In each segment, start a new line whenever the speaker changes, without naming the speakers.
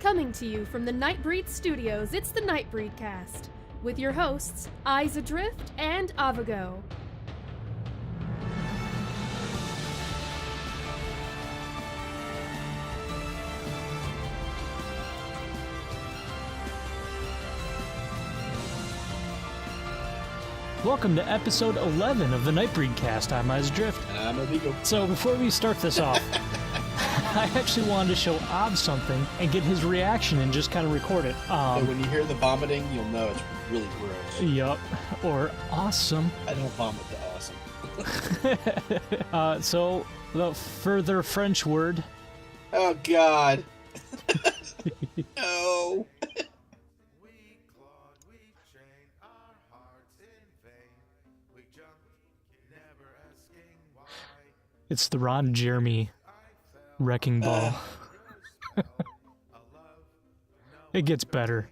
Coming to you from the Nightbreed Studios, it's the Nightbreed Cast, with your hosts, Eyes Adrift and Avago.
Welcome to episode 11 of the Nightbreed Cast. I'm Eyes Adrift.
And I'm Avago.
So before we start this off, I actually wanted to show Ob something and get his reaction and just kind of record it.
So when you hear the vomiting, you'll know it's really gross.
Yup. Or awesome.
I don't vomit the awesome.
So the further French word.
Oh, God. No.
It's the Ron Jeremy wrecking ball. It gets better.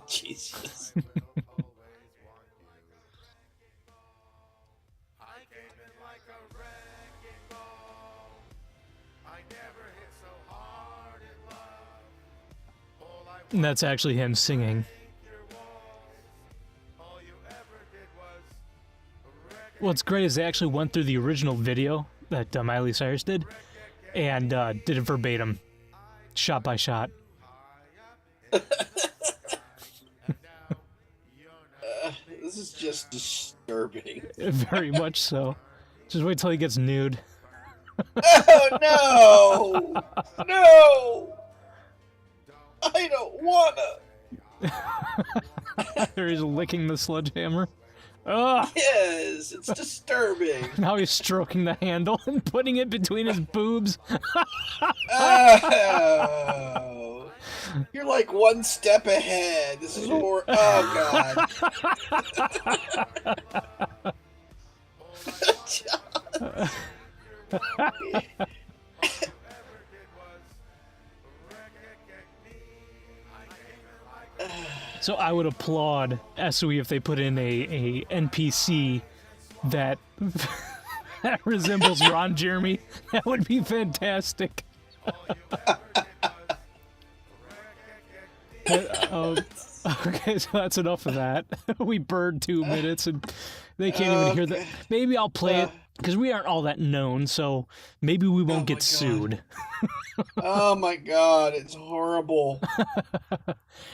Jesus.
And that's actually him singing. What's great is they actually went through the original video that Miley Cyrus did and did it verbatim, shot by shot.
This is just disturbing.
Very much so. Just wait till he gets nude.
Oh, no! No! I don't wanna!
There he's licking the sledgehammer. Ugh!
Yes, it's disturbing.
Now he's stroking the handle and putting it between his boobs.
Oh, you're like one step ahead. This is more. Oh, God.
So I would applaud SOE if they put in a NPC that that resembles Ron Jeremy. That would be fantastic. Okay, so that's enough of that. We burned 2 minutes and they can't even hear that. Maybe I'll play it because we aren't all that known, so maybe we won't get sued.
Oh my God, it's horrible.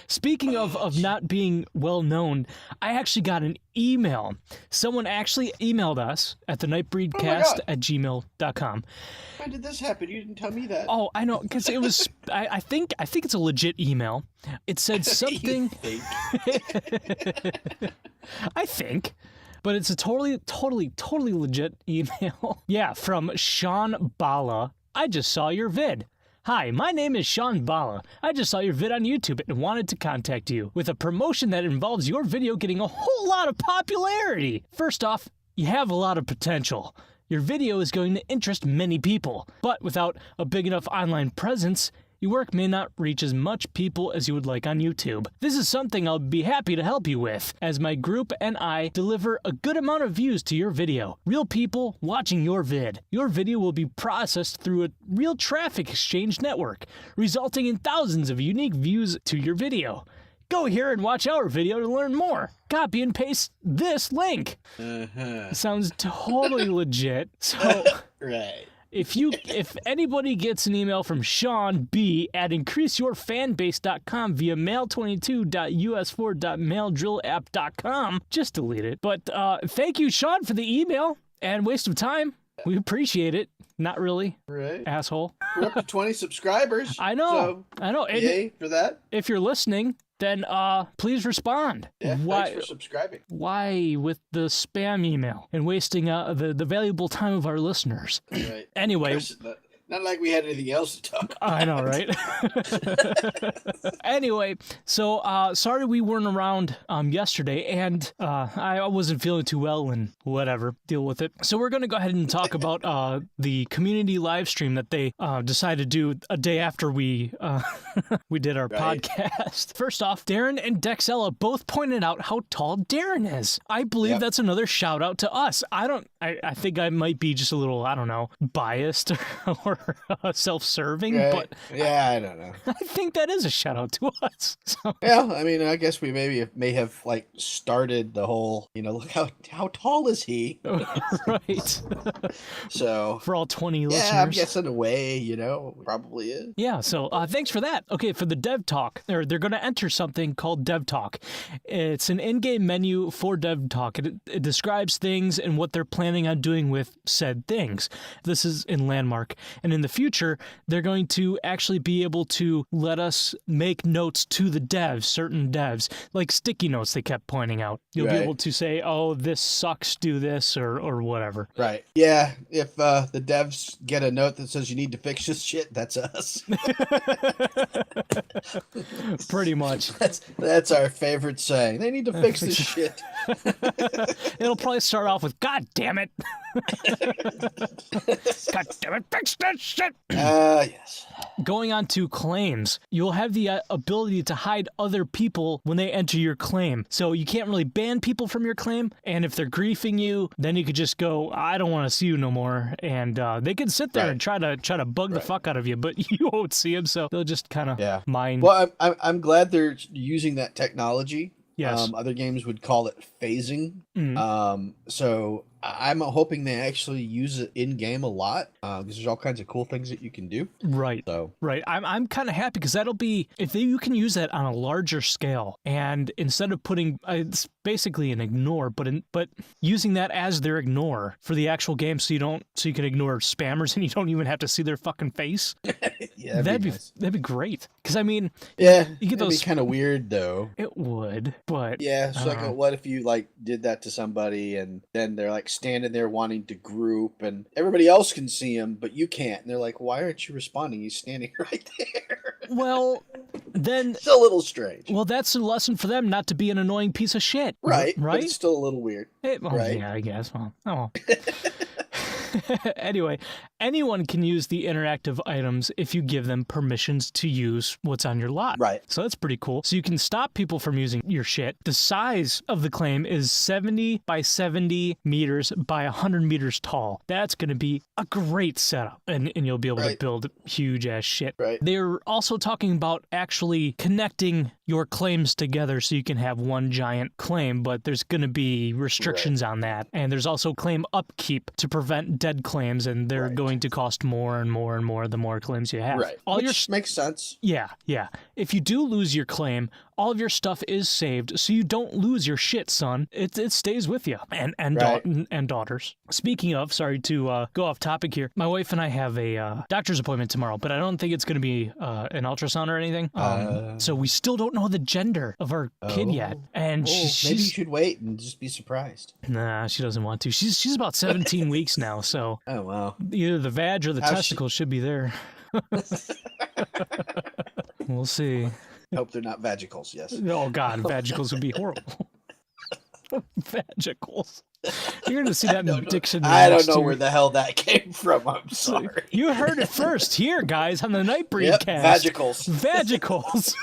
Speaking of not being well known, I actually got an email. Someone actually emailed us at thenightbreedcast@gmail.com.
When did this happen? You didn't tell me that.
Oh, I know, because it was. I think it's a legit email. It said something.
You think?
I think, but it's a totally legit email. Yeah, from Sean Bala. I just saw your vid. Hi, my name is Sean Bala. I just saw your vid on YouTube and wanted to contact you with a promotion that involves your video getting a whole lot of popularity. First off, you have a lot of potential. Your video is going to interest many people, but without a big enough online presence, your work may not reach as much people as you would like on YouTube. This is something I'll be happy to help you with, as my group and I deliver a good amount of views to your video. Real people watching your vid. Your video will be processed through a real traffic exchange network, resulting in thousands of unique views to your video. Go here and watch our video to learn more. Copy and paste this link. Sounds totally legit. So,
Right.
If anybody gets an email from Sean B at increaseyourfanbase.com via mail22.us4.maildrillapp.com, just delete it. But thank you, Sean, for the email and waste of time. We appreciate it. Not really,
Right.
asshole.
We're up to 20 subscribers.
I know. And
Yay for that.
if you're listening, then please respond.
Yeah,
Why?
thanks for subscribing.
Why with the spam email and wasting the valuable time of our listeners?
Right.
Anyway,
Not like we had anything else to talk about.
I know, right? Anyway, so sorry we weren't around yesterday, and I wasn't feeling too well, and whatever, deal with it. So we're going to go ahead and talk about the community live stream that they decided to do a day after we we did our podcast. First off, Darren and Dexella both pointed out how tall Darren is. I believe that's another shout out to us. I think I might be just a little, I don't know, biased or self-serving, but
I don't know.
I think that is a shout out to us. So.
Yeah, I mean, I guess we may have like started the whole, look how tall is he?
Right.
So
for all 20 listeners.
Yeah, I'm guessing away, probably is.
Yeah, so thanks for that. Okay, for the Dev Talk, they're going to enter something called Dev Talk. It's an in-game menu for Dev Talk. It describes things and what they're planning on doing with said things. This is in Landmark. And in the future, they're going to actually be able to let us make notes to the devs, certain devs, like sticky notes they kept pointing out. You'll be able to say, oh, this sucks, do this, or whatever. Right.
Yeah, if the devs get a note that says you need to fix this shit, that's us.
Pretty much.
That's our favorite saying. They need to fix this shit.
It'll probably start off with, God damn it. God damn it, fix that shit.
Yes.
Going on to claims, you'll have the ability to hide other people when they enter your claim. So you can't really ban people from your claim, and if they're griefing you, then you could just go, I don't want to see you no more, and they can sit there and try to bug the fuck out of you, but you won't see them, so they'll just kind of mind.
Well, I'm glad they're using that technology.
Yes.
Other games would call it phasing.
Mm-hmm.
So I'm hoping they actually use it in game a lot because there's all kinds of cool things that you can do.
Right.
So
I'm kind of happy because that'll be you can use that on a larger scale, and instead of putting it's basically an ignore, but using that as their ignore for the actual game, so you can ignore spammers and you don't even have to see their fucking face.
Yeah,
that'd be great. Because I mean,
you
get
that'd
those
be kind of weird though.
It would, but
yeah. So like, what if you like did that to somebody and then they're like standing there wanting to group and everybody else can see him, but you can't, and they're like, why aren't you responding? He's standing right there.
Well, then
it's a little strange.
Well, that's a lesson for them not to be an annoying piece of shit.
Right.
Right.
But it's still a little weird. Right.
Yeah, I guess. Well. Anyway, anyone can use the interactive items if you give them permissions to use what's on your lot.
Right.
So that's pretty cool. So you can stop people from using your shit. The size of the claim is 70 by 70 meters by 100 meters tall. That's going to be a great setup, and you'll be able to build huge ass shit.
Right.
They're also talking about actually connecting your claims together so you can have one giant claim, but there's going to be restrictions on that. And there's also claim upkeep to prevent dead claims, and they're going to cost more and more and more the more claims you have.
Right. Which makes sense.
Yeah. If you do lose your claim, all of your stuff is saved, so you don't lose your shit, son. It stays with you and daughters. Speaking of, sorry to go off topic here, my wife and I have a doctor's appointment tomorrow, but I don't think it's going to be an ultrasound or anything. So we still don't know the gender of our kid yet, and
maybe you should wait and just be surprised.
Nah, she doesn't want to. She's about 17 weeks now, so either the vag or the testicles should be there. We'll see.
Hope they're not vagicals, yes.
Oh, God, vagicals would be horrible. Vagicals. You're going to see that in dictionary.
I don't know where the hell that came from. I'm sorry.
You heard it first here, guys, on the Nightbreed cast.
Vagicals.
Vagicals.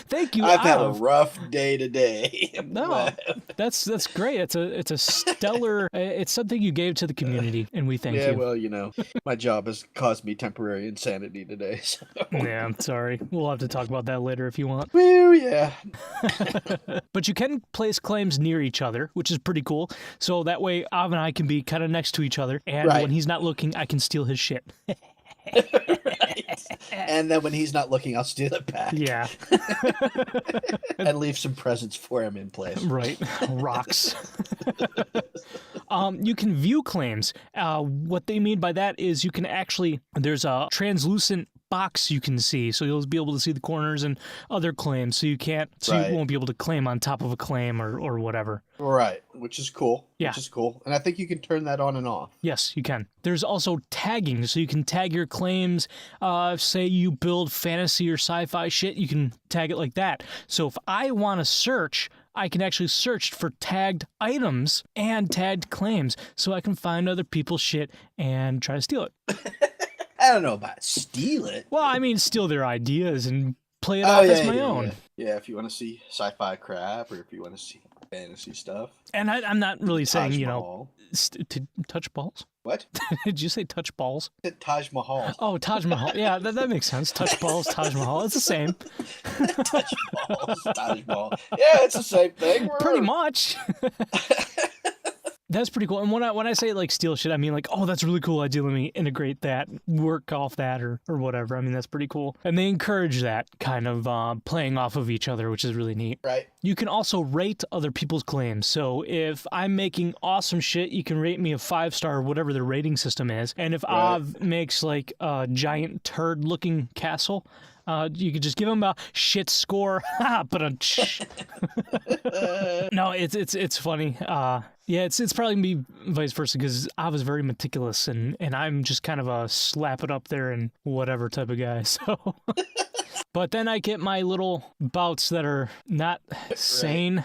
Thank you.
I've had a rough day today.
No, that's great. It's a stellar. It's something you gave to the community, and we thank you.
Yeah, well, my job has caused me temporary insanity today. So.
Yeah, I'm sorry. We'll have to talk about that later if you want.
Well, yeah.
But you can place claims near each other, which is pretty cool. So that way, Av and I can be kind of next to each other, and when he's not looking, I can steal his shit.
Right. And then when he's not looking, I'll steal it back.
Yeah.
And leave some presents for him in place.
Right. Rocks. You can view claims. What they mean by that is you can actually, there's a translucent box you can see, so you'll be able to see the corners and other claims, so you won't be able to claim on top of a claim or whatever.
Right, which is cool.
Yeah.
Which is cool. And I think you can turn that on and off.
Yes, you can. There's also tagging, so you can tag your claims. Say you build fantasy or sci-fi shit, you can tag it like that. So if I want to search, I can actually search for tagged items and tagged claims, so I can find other people's shit and try to steal it.
I don't know about steal it.
Well, I mean, steal their ideas and play it off as my own.
Yeah, if you want to see sci-fi crap or if you want to see fantasy stuff.
And I'm not really saying,
Mahal.
To touch balls.
What?
Did you say touch balls?
I said Taj Mahal.
Oh, Taj Mahal. Yeah, that makes sense. Touch balls, Taj Mahal. It's the same.
Touch balls, Taj Mahal. Yeah, it's the same thing.
Pretty much. That's pretty cool. And when I say like steal shit, I mean like, oh, that's a really cool idea. Let me integrate that, work off that, or whatever. I mean, that's pretty cool. And they encourage that kind of playing off of each other, which is really neat.
Right.
You can also rate other people's claims. So if I'm making awesome shit, you can rate me a 5-star, whatever the rating system is. And if Av makes like a giant turd-looking castle, you could just give him a shit score. But no, it's funny. Yeah, it's probably gonna be vice versa because I was very meticulous and I'm just kind of a slap it up there and whatever type of guy. So, but then I get my little bouts that are not sane.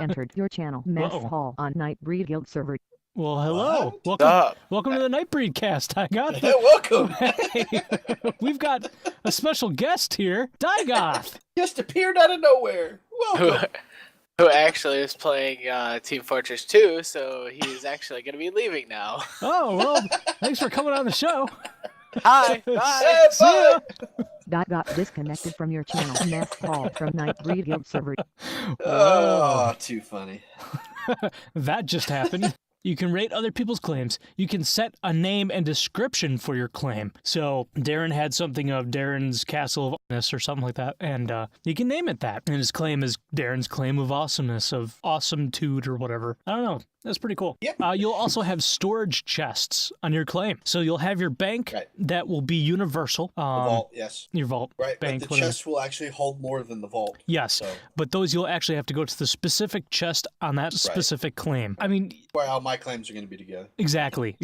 Entered your channel mess hall on Nightbreed Guild server.
Well, hello.
What?
Welcome to the Nightbreed cast. I got
Hey, welcome.
Hey, we've got a special guest here, Digoth.
Just appeared out of nowhere. Welcome.
Who actually is playing Team Fortress 2, so he's actually going to be leaving now.
Oh, well, thanks for coming on the show.
Hi, bye.
Hey,
See ya.
Got disconnected from your channel mess hall from Nightbreed Guild server.
Oh, too funny.
That just happened. You can rate other people's claims. You can set a name and description for your claim. So Darren had something of Darren's Castle of Awesomeness or something like that, and you can name it that. And his claim is Darren's Claim of Awesomeness, of Awesometude or whatever. I don't know. That's pretty cool.
Yep.
You'll also have storage chests on your claim. So you'll have your bank that will be universal.
The vault, yes.
Your vault.
Right,
bank,
but the
whatever.
chest will actually hold more than the vault.
Yes,
So
but those you'll actually have to go to the specific chest on that specific claim. I mean,
where all my claims are going to be together.
exactly.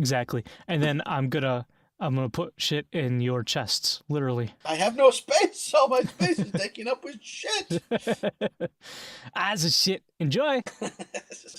And then I'm gonna put shit in your chests, literally.
I have no space. All my space is taken up with shit.
As a shit. Enjoy.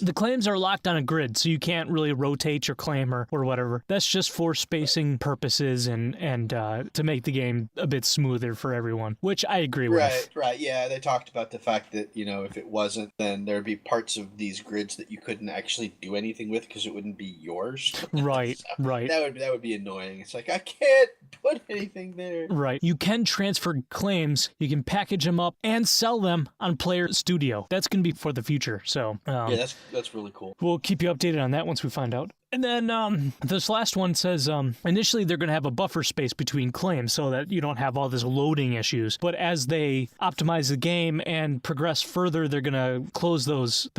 The claims are locked on a grid, so you can't really rotate your claim or whatever. That's just for spacing purposes and to make the game a bit smoother for everyone, which I agree with.
Right. Yeah, they talked about the fact that, if it wasn't, then there'd be parts of these grids that you couldn't actually do anything with because it wouldn't be yours.
Right,
So
right.
That would be annoying. It's like, I can't put anything there.
Right. You can transfer claims, you can package them up and sell them on Player Studio. That's going to be for the future. So,
yeah, that's really cool.
We'll keep you updated on that once we find out. And then this last one says initially they're going to have a buffer space between claims so that you don't have all this loading issues. But as they optimize the game and progress further, they're going to close those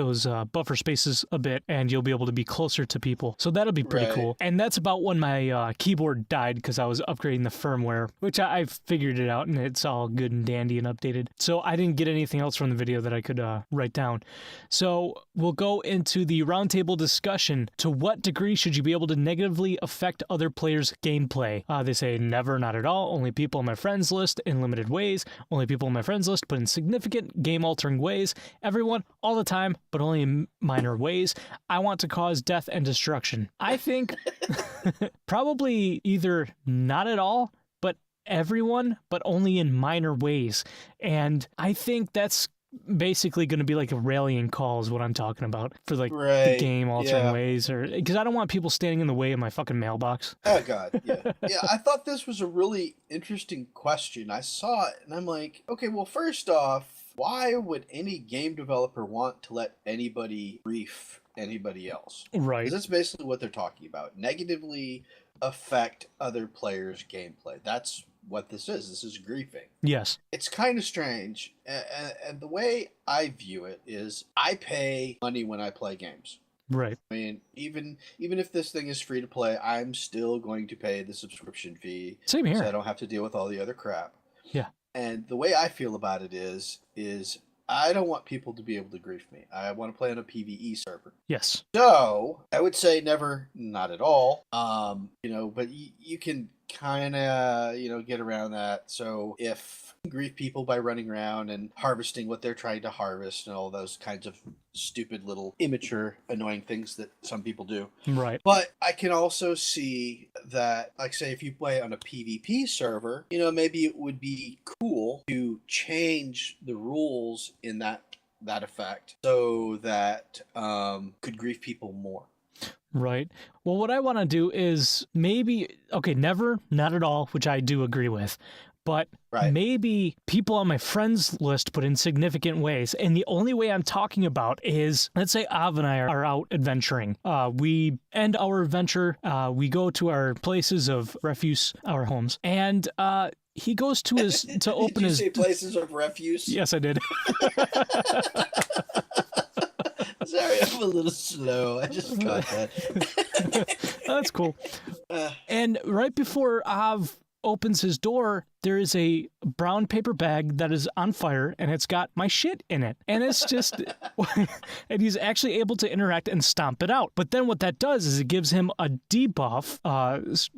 buffer spaces a bit, and you'll be able to be closer to people. So that'll be pretty cool. And that's about when my keyboard died because I was upgrading the firmware, which I figured it out, and it's all good and dandy and updated. So I didn't get anything else from the video that I could write down. So we'll go into the roundtable discussion. To what degree should you be able to negatively affect other players' gameplay? They say never, not at all, only people on my friends list in limited ways, only people on my friends list, but in significant game-altering ways, everyone, all the time, but only in minor ways. I want to cause death and destruction. I think probably either not at all, but everyone, but only in minor ways. And I think that's basically going to be like a rallying call is what I'm talking about for like the game altering ways, or because I don't want people standing in the way of my fucking mailbox.
Oh god, yeah. Yeah, I thought this was a really interesting question. I saw it and I'm like, okay, well, first off, why would any game developer want to let anybody brief anybody else?
Right.
'Cause that's basically what they're talking about. Negatively affect other players' gameplay. That's what this is. This is griefing.
Yes.
It's kind of strange. And the way I view it is I pay money when I play games.
Right.
I mean, even if this thing is free to play, I'm still going to pay the subscription fee.
Same
So I
here.
don't have to deal with all the other crap.
Yeah.
And the way I feel about it is I don't want people to be able to grief me. I want to play on a PvE server.
Yes.
So I would say never, not at all. But you can kind of, get around that. So if you grief people by running around and harvesting what they're trying to harvest and all those kinds of stupid little immature, annoying things that some people do.
Right.
But I can also see that, like, say, if you play on a PvP server, maybe it would be cool to change the rules in that effect so that could grief people more.
Right. Well, what I want to do is never, not at all, which I do agree with. But maybe people on my friends list put in significant ways. And the only way I'm talking about is, let's say Av and I are out adventuring. We end our adventure. We go to our places of refuse, our homes. And he goes to his to open
Did you
his
say places of refuse?
Yes, I did.
Sorry, I'm a little slow. I just caught that.
That's cool. And right before Av opens his door, there is a brown paper bag that is on fire, and it's got my shit in it. And it's just, and he's actually able to interact and stomp it out. But then what that does is it gives him a debuff,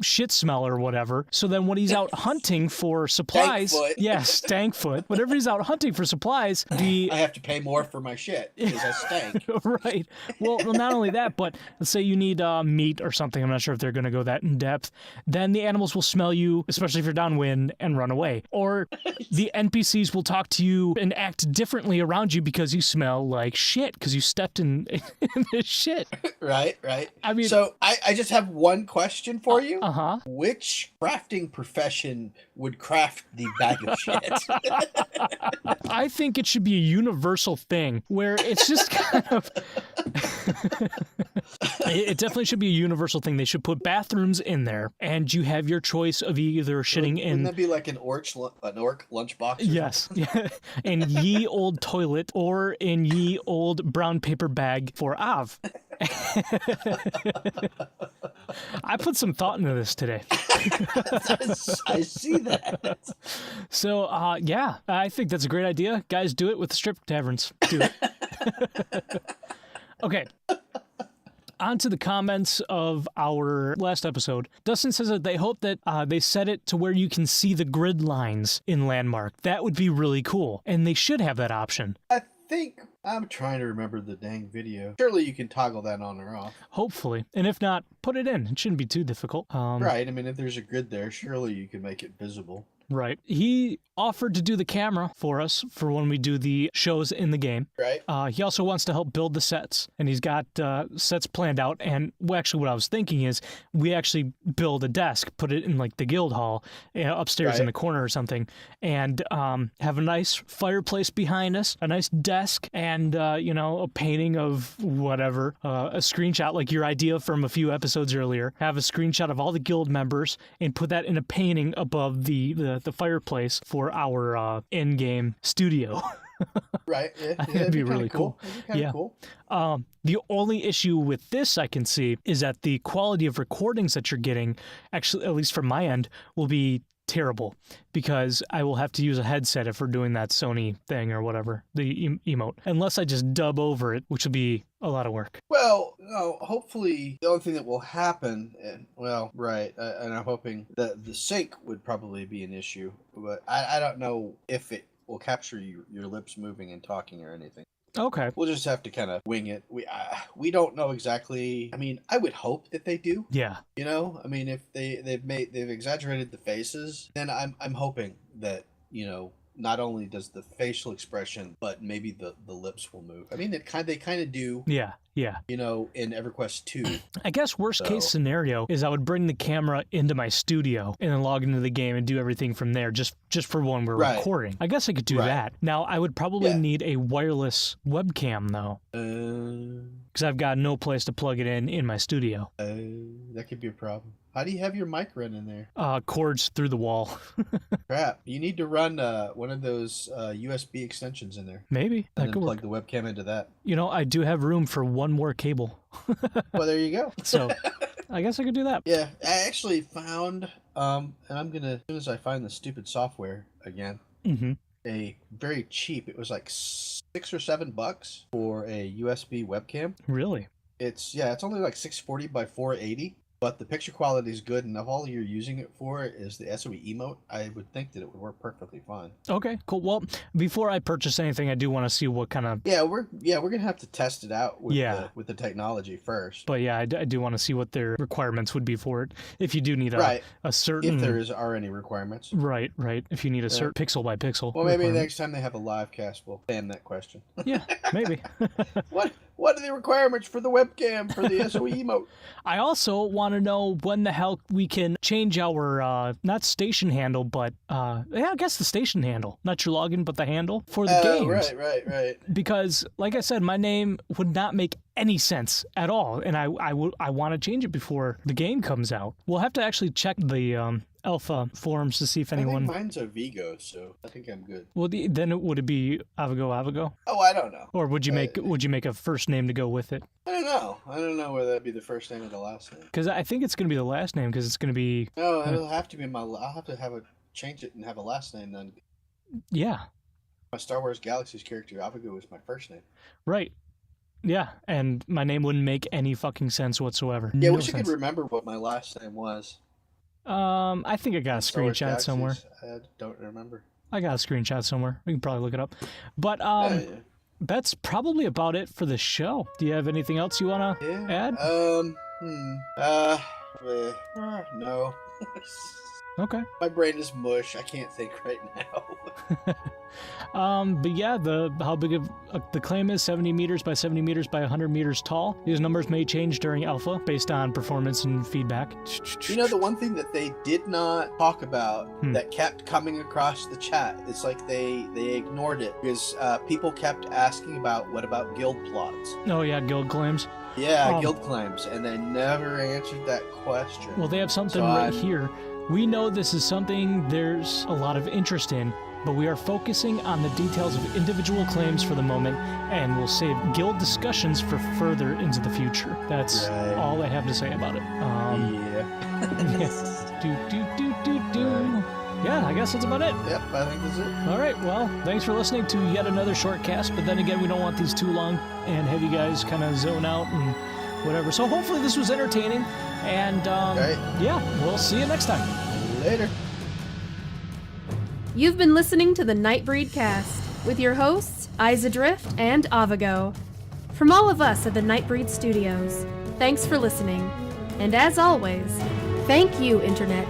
shit smell or whatever. So then when he's out hunting for supplies, Stankfoot, whenever he's out hunting for supplies, I
have to pay more for my shit because I stank.
Right. Well, not only that, but let's say you need meat or something. I'm not sure if they're going to go that in depth. Then the animals will smell you, especially if you're downwind, and run away. Or the NPCs will talk to you and act differently around you because you smell like shit, because you stepped in this shit.
Right.
I mean,
so I just have one question for you.
Uh-huh.
Which crafting profession would craft the bag of shit?
I think it should be a universal thing where it's just kind of... It definitely should be a universal thing. They should put bathrooms in there, and you have your choice of either shitting in...
Wouldn't that be like an orc lunchbox?
Yes. In ye old toilet or in ye old brown paper bag for Av. I put some thought into this today.
I see that.
So, I think that's a great idea. Guys, do it with the strip taverns. Do it. Okay. On to the comments of our last episode. Dustin says that they hope that they set it to where you can see the grid lines in Landmark. That would be really cool, and they should have that option.
I think I'm trying to remember the dang video. Surely you can toggle that on or off.
Hopefully. And if not, put it in. It shouldn't be too difficult.
Right. I mean, if there's a grid there, surely you can make it visible.
Right. He offered to do the camera for us for when we do the shows in the game.
Right.
He also wants to help build the sets, and he's got sets planned out. And actually, what I was thinking is we actually build a desk, put it in like the guild hall upstairs in the corner or something, and have a nice fireplace behind us, a nice desk, and a painting of whatever, a screenshot like your idea from a few episodes earlier. Have a screenshot of all the guild members and put that in a painting above the fireplace for our in-game studio.
Right. Yeah,
that'd be really cool.
Yeah. Cool.
The only issue with this I can see is that the quality of recordings that you're getting, actually, at least from my end, will be terrible because I will have to use a headset if we're doing that Sony thing or whatever, the emote, unless I just dub over it, which will be a lot of work.
Well, no, hopefully the only thing that will happen, and I'm hoping that the sync would probably be an issue, but I don't know if it will capture your lips moving and talking or anything.
Okay.
We'll just have to kind of wing it. We don't know exactly. I mean, I would hope that they do.
Yeah.
I mean, if they've exaggerated the faces, then I'm hoping that, not only does the facial expression, but maybe the lips will move. I mean, they kind of do.
Yeah.
In EverQuest 2.
I guess worst case scenario is I would bring the camera into my studio and then log into the game and do everything from there just for when we're recording. I guess I could do that. Now, I would probably need a wireless webcam, though. because I've got no place to plug it in my studio.
That could be a problem. How do you have your mic run in there?
Cords through the wall.
Crap. You need to run one of those USB extensions in there.
Maybe.
And
That
then
could
plug
work.
the webcam into that.
You know, I do have room for one more cable.
Well, there you go.
So I guess I could do that.
Yeah, I actually found, and I'm going to, as soon as I find the stupid software again,
Mm-hmm.
a very cheap, it was like $6 or $7 for a USB webcam.
Really?
It's only like 640 by 480, but the picture quality is good, and if all you're using it for is the SOE emote, I would think that it would work perfectly fine.
Okay, cool. Well, before I purchase anything, I do want to see what kind of...
Yeah, we're gonna have to test it out with
Yeah.
with the technology first.
But yeah, I do want to see what their requirements would be for it. If you do need
Right.
a certain...
If there are any requirements.
Right. If you need a certain pixel by pixel.
Well, maybe
requirement.
next time they have a live cast, we'll ban that question.
Yeah, maybe.
What are the requirements for the webcam for the SOE emote?
I also want to know when the hell we can change our, not station handle, but, I guess the station handle. Not your login, but the handle for the games.
Right.
Because, like I said, my name would not make any sense at all, and I want to change it before the game comes out. We'll have to actually check the alpha forums to see if anyone...
I think mine's a Vigo, so I think I'm good.
Well, then would it be Avago?
Oh, I don't know.
Or would you make a first name to go with it?
I don't know. I don't know whether that'd be the first name or the last name.
Because I think it's going to be the last name, because it's going to be...
No, it'll have to be I'll have to change it and have a last name then.
Yeah.
My Star Wars Galaxies character, Avago, is my first name.
Right. Yeah, and my name wouldn't make any fucking sense whatsoever.
Yeah, I
No
wish I
sense.
could remember what my last name was.
I think I got a
Star Wars
screenshot somewhere.
Galaxies, I don't remember.
I got a screenshot somewhere. We can probably look it up. But
Yeah.
that's probably about it for the show. Do you have anything else you want to add?
No.
Okay.
My brain is mush. I can't think right now.
But yeah, how big of the claim is 70 meters by 70 meters by 100 meters tall. These numbers may change during alpha based on performance and feedback.
You know, the one thing that they did not talk about that kept coming across the chat, it's like they ignored it because people kept asking about what about guild plots.
Oh yeah, guild claims.
Yeah, guild claims, and they never answered that question.
Well, they have something right here. We know this is something there's a lot of interest in, but we are focusing on the details of individual claims for the moment, and we'll save guild discussions for further into the future. That's
Right.
all I have to say about it. Yeah, I guess that's about it.
Yep, I think that's it.
All right, well, thanks for listening to yet another short cast, but then again, we don't want these too long and have you guys kind of zone out and whatever. So hopefully this was entertaining, and
Okay.
yeah, we'll see you next time.
Later.
You've been listening to the Nightbreed Cast with your hosts, Isa Drift and Avago. From all of us at the Nightbreed Studios, thanks for listening. And as always, thank you, Internet,